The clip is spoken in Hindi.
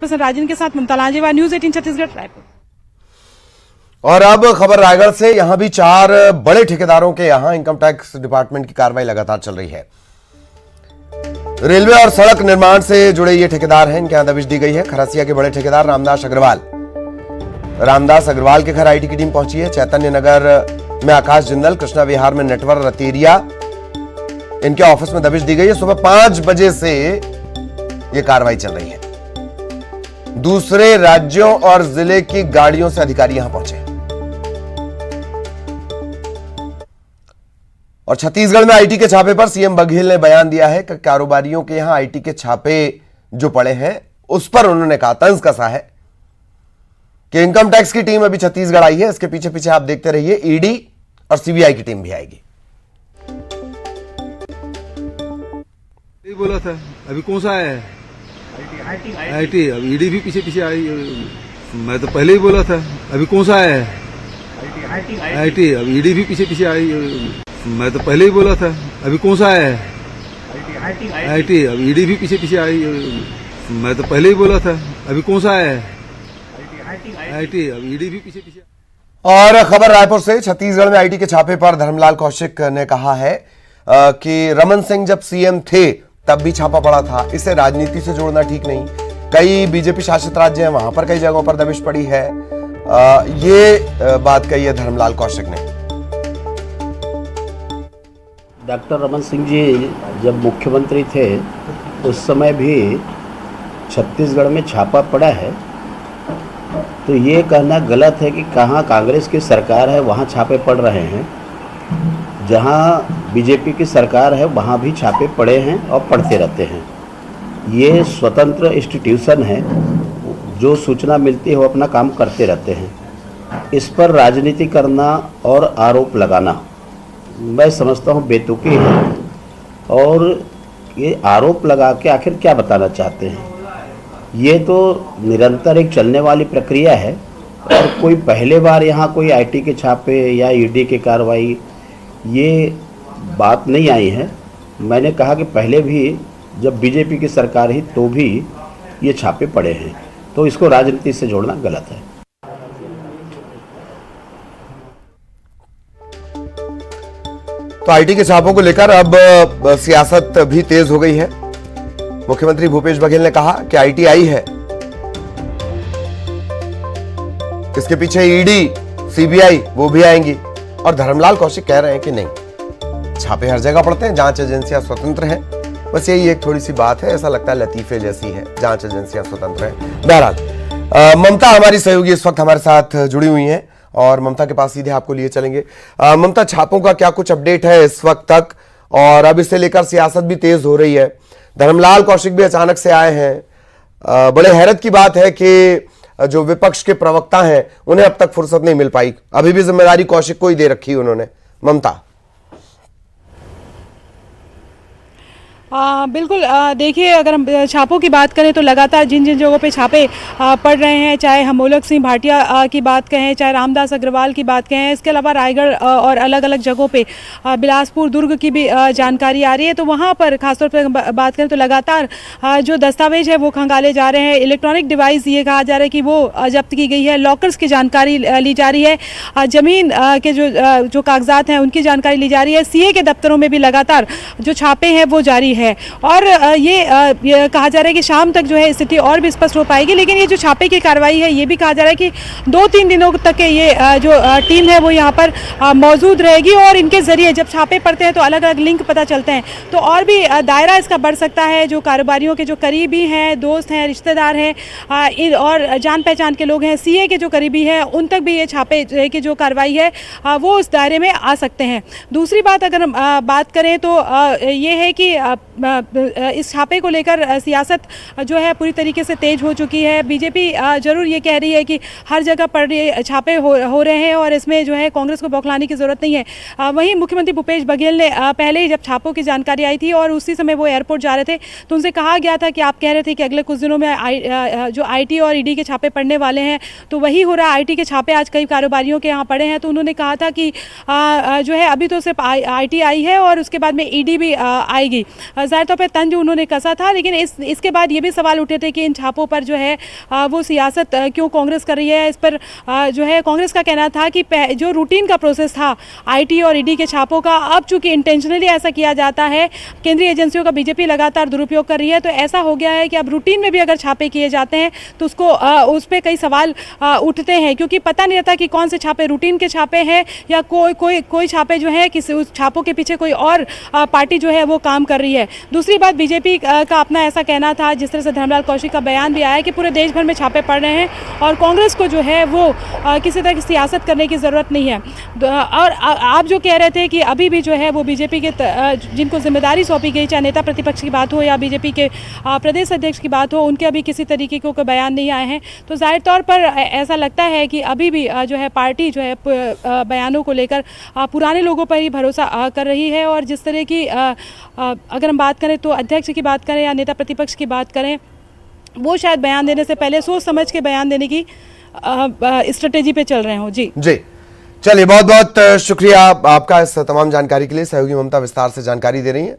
राजन के साथ ममता लांजेवार, न्यूज 18 छत्तीसगढ़, रायपुर। और अब खबर रायगढ़ से। यहां भी 4 बड़े ठेकेदारों के यहां इनकम टैक्स डिपार्टमेंट की कार्रवाई लगातार चल रही है। रेलवे और सड़क निर्माण से जुड़े ये ठेकेदार हैं, इनके यहां दबिश दी गई है। खरसिया के बड़े ठेकेदार रामदास अग्रवाल के घर आईटी की टीम पहुंची है। चैतन्य नगर में आकाश जिंदल, कृष्णा विहार में नटवर रतेरिया, इनके ऑफिस में दबिश दी गई है। सुबह 5 बजे से यह कार्रवाई चल रही है। दूसरे राज्यों और जिले की गाड़ियों से अधिकारी यहां पहुंचे और छत्तीसगढ़ में आईटी के छापे पर सीएम बघेल ने बयान दिया है कि कारोबारियों के यहां आईटी के छापे जो पड़े हैं उस पर उन्होंने कहा, तंज कसा है कि इनकम टैक्स की टीम अभी छत्तीसगढ़ आई है। इसके पीछे पीछे आप देखते रहिए, ईडी और सीबीआई की टीम भी आएगी। बोला था अभी कौन सा है आईटी, अब ईडी भी पीछे पीछे आई। मैं तो पहले ही बोला था अभी कौन सा है आईटी, अब ईडी भी पीछे पीछे आई। मैं तो पहले ही बोला था अभी कौन सा है आईटी, अब ईडी भी पीछे पीछे आई। मैं तो पहले ही बोला था अभी कौन सा है आईटी, अब ईडी भी पीछे पीछे। और खबर रायपुर से। छत्तीसगढ़ में आईटी के छापे पर धर्मलाल कौशिक ने कहा है कि रमन सिंह जब सीएम थे तब भी छापा पड़ा था, इसे राजनीति से जोड़ना ठीक नहीं। कई बीजेपी शासित राज्य हैं, वहां पर कई जगहों पर दबिश पड़ी है। ये बात कही है धर्मलाल कौशिक ने। डॉक्टर रमन सिंह जी जब मुख्यमंत्री थे उस समय भी छत्तीसगढ़ में छापा पड़ा है, तो ये कहना गलत है कि कहाँ कांग्रेस की सरकार है वहाँ छापे पड़ रहे हैं। जहाँ बीजेपी की सरकार है वहाँ भी छापे पड़े हैं और पड़ते रहते हैं। ये स्वतंत्र इंस्टीट्यूशन है, जो सूचना मिलती है वो अपना काम करते रहते हैं। इस पर राजनीति करना और आरोप लगाना मैं समझता हूँ बेतुकी है। और ये आरोप लगा के आखिर क्या बताना चाहते हैं? ये तो निरंतर एक चलने वाली प्रक्रिया है और कोई पहले बार यहाँ कोई आईटी के छापे या ईडी की कार्रवाई ये बात नहीं आई है। मैंने कहा कि पहले भी जब बीजेपी की सरकार ही तो भी ये छापे पड़े हैं, तो इसको राजनीति से जोड़ना गलत है। तो आईटी के छापों को लेकर अब सियासत भी तेज हो गई है। मुख्यमंत्री भूपेश बघेल ने कहा कि आईटी आई है, इसके पीछे ईडी सीबीआई वो भी आएंगी। और धर्मलाल कौशिक कह रहे हैं कि नहीं, छापे हर जगह पड़ते हैं, जांच एजेंसियां स्वतंत्र हैं। बस यही एक थोड़ी सी बात है, ऐसा लगता है लतीफे जैसी है, जांच एजेंसियां स्वतंत्र हैं। बहरहाल ममता हमारी सहयोगी इस वक्त हमारे साथ जुड़ी हुई हैं और ममता के पास सीधे आपको लिए चलेंगे। ममता, छापों का क्या कुछ अपडेट है इस वक्त तक, और अब इसे लेकर सियासत भी तेज हो रही है। धर्मलाल कौशिक भी अचानक से आए हैं। बड़े हैरत की बात है कि जो विपक्ष के प्रवक्ता हैं उन्हें अब तक फुर्सत नहीं मिल पाई, अभी भी जिम्मेदारी कौशिक को ही दे रखी उन्होंने। ममता। बिल्कुल, देखिए, अगर हम छापों की बात करें तो लगातार जिन जिन जगहों पे छापे पड़ रहे हैं, चाहे हम मोलक सिंह भाटिया की बात कहें, चाहे रामदास अग्रवाल की बात कहें, इसके अलावा रायगढ़ और अलग अलग जगहों पे बिलासपुर, दुर्ग की भी जानकारी आ रही है। तो वहाँ पर खासतौर पर बात करें तो लगातार जो दस्तावेज है वो खंगाले जा रहे हैं। इलेक्ट्रॉनिक डिवाइस ये कहा जा रहा है कि वो जब्त की गई है। लॉकर्स की जानकारी ली जा रही है। ज़मीन के जो कागजात हैं उनकी जानकारी ली जा रही है। सीए के दफ्तरों में भी लगातार जो छापे हैं वो जारी है। और ये कहा जा रहा है कि शाम तक जो है स्थिति और भी स्पष्ट हो पाएगी। लेकिन ये जो छापे की कार्रवाई है ये भी कहा जा रहा है कि 2-3 दिनों तक ये जो टीम है वो यहाँ पर मौजूद रहेगी। और इनके जरिए जब छापे पड़ते हैं तो अलग अलग लिंक पता चलते हैं, तो और भी दायरा इसका बढ़ सकता है। जो कारोबारियों के जो करीबी हैं, दोस्त हैं, रिश्तेदार हैं और जान पहचान के लोग हैं, सीए के जो करीबी हैं, उन तक भी ये छापे की जो कार्रवाई है वो उस दायरे में आ सकते हैं। दूसरी बात अगर हम बात करें तो ये है कि इस छापे को लेकर सियासत जो है पूरी तरीके से तेज हो चुकी है। बीजेपी जरूर ये कह रही है कि हर जगह पर ये छापे हो रहे हैं और इसमें जो है कांग्रेस को बौखलाने की जरूरत नहीं है। वहीं मुख्यमंत्री भूपेश बघेल ने पहले ही जब छापों की जानकारी आई थी और उसी समय वो एयरपोर्ट जा रहे थे तो उनसे कहा गया था कि आप कह रहे थे कि अगले कुछ दिनों में जो आईटी और ईडी के छापे पड़ने वाले हैं, तो वही हो रहा है। आईटी के छापे आज कई कारोबारियों के यहाँ पड़े हैं, तो उन्होंने कहा था कि जो है अभी तो सिर्फ आईटी आई है और उसके बाद में ईडी भी आएगी। ज़ाहिर तौर पे तंज उन्होंने कसा था, लेकिन इसके बाद ये भी सवाल उठे थे कि इन छापों पर जो है वो सियासत क्यों कांग्रेस कर रही है। इस पर जो है कांग्रेस का कहना था कि जो रूटीन का प्रोसेस था आईटी और ईडी के छापों का, अब चूंकि इंटेंशनली ऐसा किया जाता है, केंद्रीय एजेंसियों का बीजेपी लगातार दुरुपयोग कर रही है, तो ऐसा हो गया है कि अब रूटीन में भी अगर छापे किए जाते हैं तो उसको उस पर कई सवाल उठते हैं, क्योंकि पता नहीं रहता कि कौन से छापे रूटीन के छापे हैं या कोई छापे जो है किसी उस छापों के पीछे कोई और पार्टी जो है वो काम कर रही है। दूसरी बात, बीजेपी का अपना ऐसा कहना था, जिस तरह से धर्मलाल कौशिक का बयान भी आया कि पूरे देश भर में छापे पड़ रहे हैं और कांग्रेस को जो है वो किसी तरह की सियासत करने की ज़रूरत नहीं है। और आप जो कह रहे थे कि अभी भी जो है वो बीजेपी के जिनको जिम्मेदारी सौंपी गई, चाहे नेता प्रतिपक्ष की बात हो या बीजेपी के प्रदेश अध्यक्ष की बात हो, उनके अभी किसी तरीके के कोई बयान नहीं आए हैं, तो जाहिर तौर पर ऐसा लगता है कि अभी भी जो है पार्टी जो है बयानों को लेकर पुराने लोगों पर ही भरोसा कर रही है। और जिस तरह की अगर हम बात करें तो अध्यक्ष की बात करें या नेता प्रतिपक्ष की बात करें, वो शायद बयान देने से पहले सोच समझ के बयान देने की स्ट्रेटेजी पे चल रहे हो। जी चलिए, बहुत बहुत शुक्रिया आपका इस तमाम जानकारी के लिए। सहयोगी ममता विस्तार से जानकारी दे रही हैं।